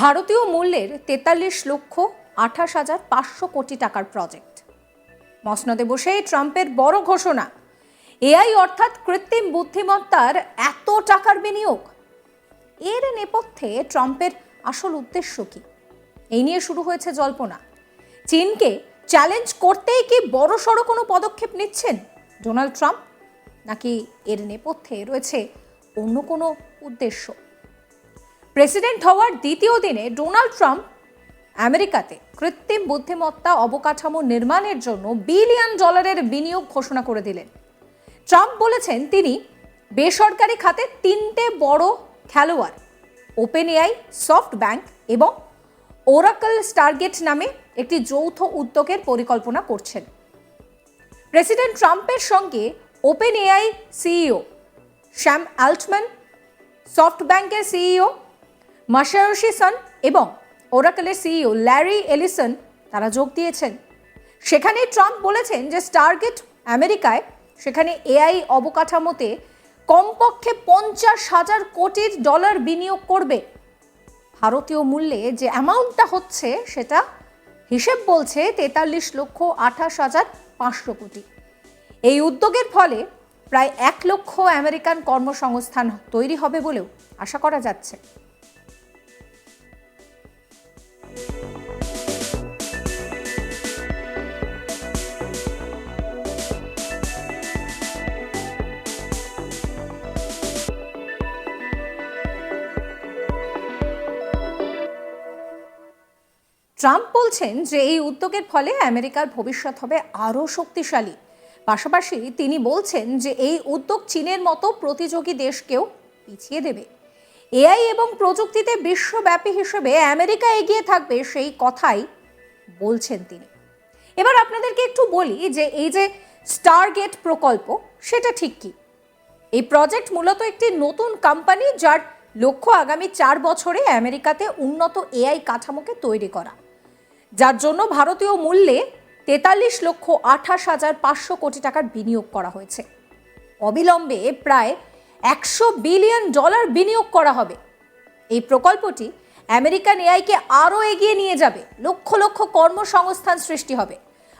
ভারতীয় মূল্যের 43,28,500 কোটি টাকার প্রজেক্ট। মসনদে বসে ট্রাম্পের বড় ঘোষণা, এআই অর্থাৎ কৃত্রিম বুদ্ধিমত্তার এত টাকার বিনিয়োগ। এর নেপথ্যে ট্রাম্পের আসল উদ্দেশ্য কি? এই নিয়ে শুরু হয়েছে জল্পনা। চীনকে চ্যালেঞ্জ করতেই কি বড়সড় কোনো পদক্ষেপ নিচ্ছেন ডোনাল্ড ট্রাম্প, নাকি এর নেপথ্যে রয়েছে অন্য কোনো উদ্দেশ্য? প্রেসিডেন্ট হওয়ার দ্বিতীয় দিনে ডোনাল্ড ট্রাম্প আমেরিকাতে কৃত্রিম বুদ্ধিমত্তা অবকাঠামো নির্মাণের জন্য বিলিয়ন ডলারের বিনিয়োগ ঘোষণা করে দিলেন। ট্রাম্প বলেছেন তিনি বেসরকারি খাতে তিনটে বড় খেলোয়াড় ওপেন এআই, সফটব্যাংক এবং ওরাকল স্টারগেট নামে একটি যৌথ উদ্যোগের পরিকল্পনা করছেন। প্রেসিডেন্ট ট্রাম্পের সঙ্গে OpenAI CEO Sam Altman, সফটব্যাংকের সিইও মাসায়োশি সন এবং ওরাকলের সিইও ল্যারি এলিসন তারা যোগ দিয়েছেন। সেখানে ট্রাম্প বলেছেন যে স্টারগেট আমেরিকায় সেখানে এআই অবকাঠামোতে কমপক্ষে 50,000 কোটি ডলার বিনিয়োগ করবে। ভারতীয় মূল্যে যে অ্যামাউন্টটা হচ্ছে সেটা হিসেব বলছে 43,28,500 কোটি। এই উদ্যোগের ফলে প্রায় 1 লক্ষ আমেরিকান কর্মসংস্থান তৈরি হবে বলেও আশা করা যাচ্ছে। ট্রাম্প বলছেন যে এই উদ্যোগের ফলে আমেরিকার ভবিষ্যৎ হবে আরও শক্তিশালী। পাশাপাশি তিনি বলছেন যে এই উদ্যোগ চীনের মতো প্রতিযোগী দেশকেও পিছিয়ে দেবে। এআই এবং প্রযুক্তিতে বিশ্বব্যাপী হিসেবে আমেরিকা এগিয়ে থাকবে সেই কথাই বলছেন তিনি। এবার আপনাদেরকে একটু বলি যে এই যে স্টারগেট প্রকল্প সেটা ঠিক কি। এই প্রজেক্ট মূলত একটি নতুন কোম্পানি যার লক্ষ্য আগামী 4 বছরে আমেরিকাতে উন্নত এআই কাঠামোকে তৈরি করা, যার জন্য ভারতীয় মূল্যে 43,28,500 কোটি টাকার বিনিয়োগ করা হয়েছে। অবিলম্বে প্রায় 100 বিলিয়ন ডলার বিনিয়োগ করা হবে। এই প্রকল্পটি আমেরিকান এআইকে আরও এগিয়ে নিয়ে যাবে, লক্ষ লক্ষ কর্মসংস্থান সৃষ্টি হবে।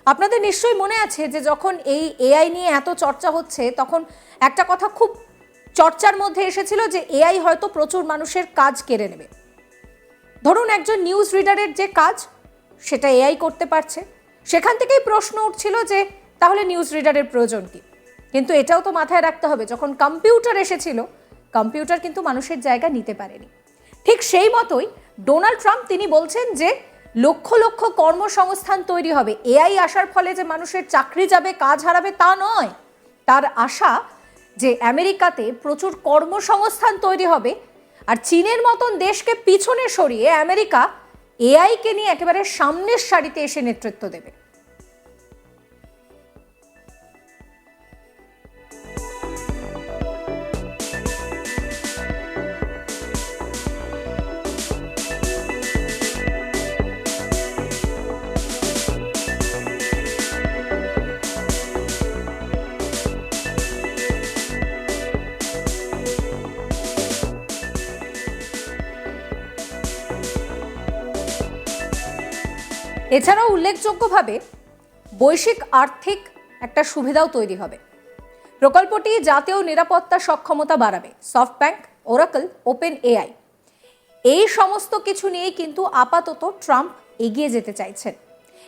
আপনাদের নিশ্চয়ই মনে আছে যে যখন এই এআই নিয়ে এত চর্চা হচ্ছে তখন একটা কথা খুব চর্চার মধ্যে এসেছিল যে এআই হয়তো প্রচুর মানুষের কাজ কেড়ে নেবে। ধরুন একজন নিউজ রিডারের যে কাজ সেটা এআই করতে পারছে, সেখান থেকেই প্রশ্ন উঠছিল যে তাহলে নিউজ রিডারের প্রয়োজন কি। কিন্তু এটাও তো মাথায় রাখতে হবে, যখন কম্পিউটার এসেছিল কম্পিউটার কিন্তু মানুষের জায়গা নিতে পারেনি। ঠিক সেই মতোই ডোনাল্ড ট্রাম্প তিনি বলছেন যে লক্ষ লক্ষ কর্মসংস্থান তৈরি হবে। এআই আসার ফলে যে মানুষের চাকরি যাবে, কাজ হারাবে তা নয়। তার আশা যে আমেরিকাতে প্রচুর কর্মসংস্থান তৈরি হবে, আর চীনের মতন দেশকে পিছনে সরিয়ে আমেরিকা এআইকে নিয়ে একেবারে সামনের সারিতে এসে নেতৃত্ব দেবে। এছাড়াও উল্লেখযোগ্যভাবে বৈশ্বিক আর্থিক একটা সুবিধাও তৈরি হবে। প্রকল্পটি জাতীয় নিরাপত্তা সক্ষমতা বাড়াবে। সফটব্যাংক, ওরাকল, ওপেন এআই এই সমস্ত কিছু নিয়েই কিন্তু আপাতত ট্রাম্প এগিয়ে যেতে চাইছেন।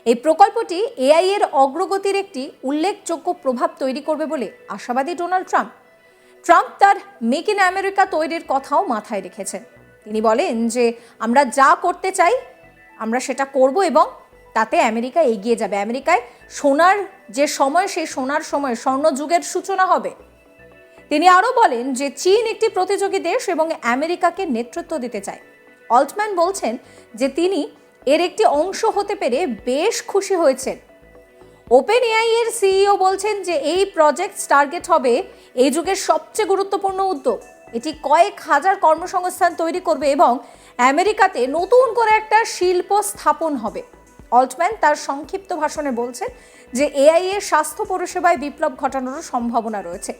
এই প্রকল্পটি এআই এর অগ্রগতির একটি উল্লেখযোগ্য প্রভাব তৈরি করবে বলে আশাবাদী ডোনাল্ড ট্রাম্প। ট্রাম্প তার মেক ইন আমেরিকা তৈরির কথাও মাথায় রেখেছেন। তিনি বলেন যে আমরা যা করতে চাই আমরা সেটা করব এবং তাতে আমেরিকা এগিয়ে যাবে। আমেরিকায় সোনার যে সময়, সেই সোনার সময় স্বর্ণযুগের সূচনা হবে। তিনি আরও বলেন যে চীন একটি প্রতিযোগী দেশ এবং আমেরিকাকে নেতৃত্ব দিতে চায়। অল্টম্যান বলছেন যে তিনি এর একটি অংশ হতে পেরে বেশ খুশি হয়েছেন। ওপেন এআই এর সিইও বলছেন যে এই প্রজেক্ট স্টারগেট হবে এই যুগের সবচেয়ে গুরুত্বপূর্ণ উদ্যোগ। এটি কয়েক হাজার কর্মসংস্থান তৈরি করবে এবং আমেরিকাতে নতুন করে একটা শিল্প স্থাপন হবে। অল্টম্যান তার সংক্ষিপ্ত ভাষণে বলছেন যে এআই এর স্বাস্থ্য পরিষেবায় বিপ্লব ঘটানোর সম্ভাবনা রয়েছে,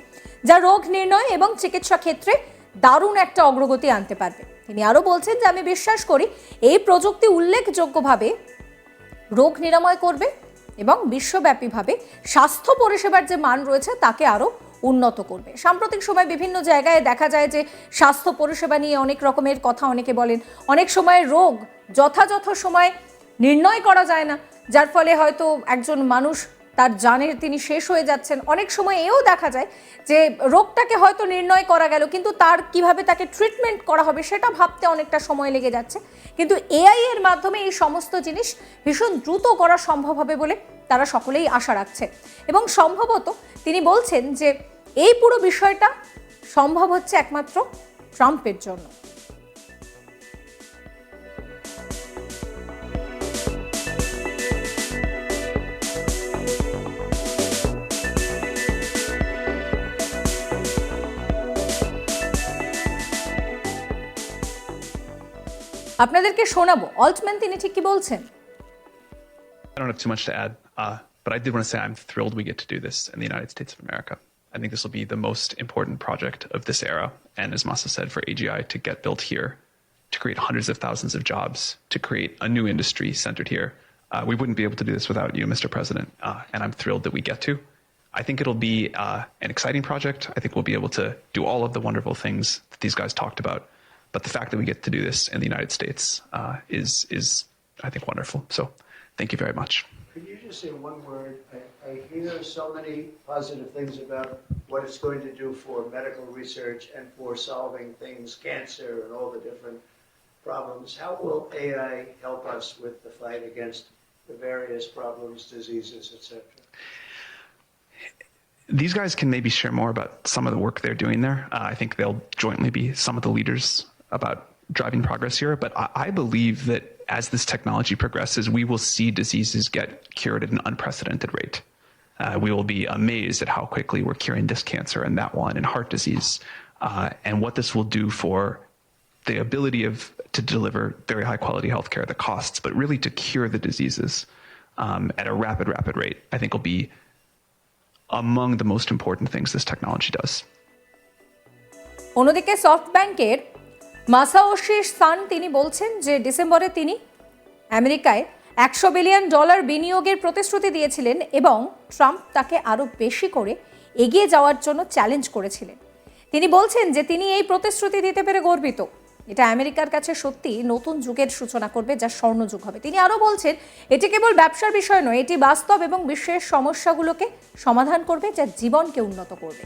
যা রোগ নির্ণয় এবং চিকিৎসা ক্ষেত্রে দারুণ একটা অগ্রগতি আনতে পারবে। তিনি আরও বলছেন যে আমি বিশ্বাস করি এই প্রযুক্তি উল্লেখযোগ্যভাবে রোগ নিরাময় করবে এবং বিশ্বব্যাপীভাবে স্বাস্থ্য পরিষেবার যে মান রয়েছে তাকে আরও উন্নত করবে। সাম্প্রতিক সময় বিভিন্ন জায়গায় দেখা যায় যে স্বাস্থ্য পরিষেবা নিয়ে অনেক রকমের কথা অনেকে বলেন, অনেক সময় রোগ যথাযথ সময় নির্ণয় করা যায় না, যার ফলে হয়তো একজন মানুষ তার জানের তিনি শেষ হয়ে যাচ্ছেন। অনেক সময় এও দেখা যায় যে রোগটাকে হয়তো নির্ণয় করা গেল, কিন্তু তার কিভাবে তাকে ট্রিটমেন্ট করা হবে সেটা ভাবতে অনেকটা সময় লেগে যাচ্ছে। কিন্তু এআই এর মাধ্যমে এই সমস্ত জিনিস ভীষণ দ্রুত করা সম্ভব হবে বলে তারা সকলেই আশা রাখছে। এবং সম্ভবত তিনি বলছেন যে এই পুরো বিষয়টা সম্ভব হচ্ছে একমাত্র ট্রাম্পের জন্য। আপনাদেরকে শোনাবো অল্টম্যান তিনি ঠিক কি বলছেন। I don't have too much to add, but I did want to say I'm thrilled we get to do this in the United States of America. I think this will be the most important project of this era, and as Masa said, for AGI to get built here, to create hundreds of thousands of jobs, to create a new industry centered here. We wouldn't be able to do this without you, Mr. President, and I'm thrilled that we get to. I think it'll be an exciting project. I think we'll be able to do all of the wonderful things that these guys talked about. But the fact that we get to do this in the United States is, I think, wonderful. So thank you very much. Could you just say one word? I hear so many positive things about what it's going to do for medical research and for solving things, cancer and all the different problems. How will AI help us with the fight against the various problems, diseases, etc.? These guys can maybe share more about some of the work they're doing there. I think they'll jointly be some of the leaders about driving progress here. But I believe that as this technology progresses, we will see diseases get cured at an unprecedented rate. We will be amazed at how quickly we're curing this cancer and that one and heart disease, and what this will do for the ability to deliver very high quality healthcare, the costs, but really to cure the diseases at a rapid rate, I think will be among the most important things this technology does. অন্যদিকে সফটব্যাংকের মাসাওশি সান তিনি বলছেন যে ডিসেম্বরে তিনি আমেরিকায় $100 billion বিনিয়োগের প্রতিশ্রুতি দিয়েছিলেন এবং ট্রাম্প তাকে আরও বেশি করে এগিয়ে যাওয়ার জন্য চ্যালেঞ্জ করেছিলেন। তিনি বলছেন যে তিনি এই প্রতিশ্রুতি দিতে পেরে গর্বিত। এটা আমেরিকার কাছে সত্যি নতুন যুগের সূচনা করবে, যা স্বর্ণযুগ হবে। তিনি আরও বলছেন এটি কেবল ব্যবসার বিষয় নয়, এটি বাস্তব এবং বিশ্বের সমস্যাগুলোকে সমাধান করবে, যা জীবনকে উন্নত করবে।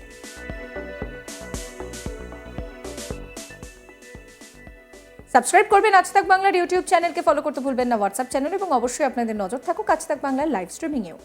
সাবস্ক্রাইব করবেন আজ তাক বাংলার ইউটিউব চ্যানেলকে, ফলো করতে ভুলবেন না হোয়াটসঅ্যাপ চ্যানেল, এবং অবশ্যই আপনাদের নজর থাকুক আজ তাক বাংলার লাইভ স্ট্রিমিংয়েও।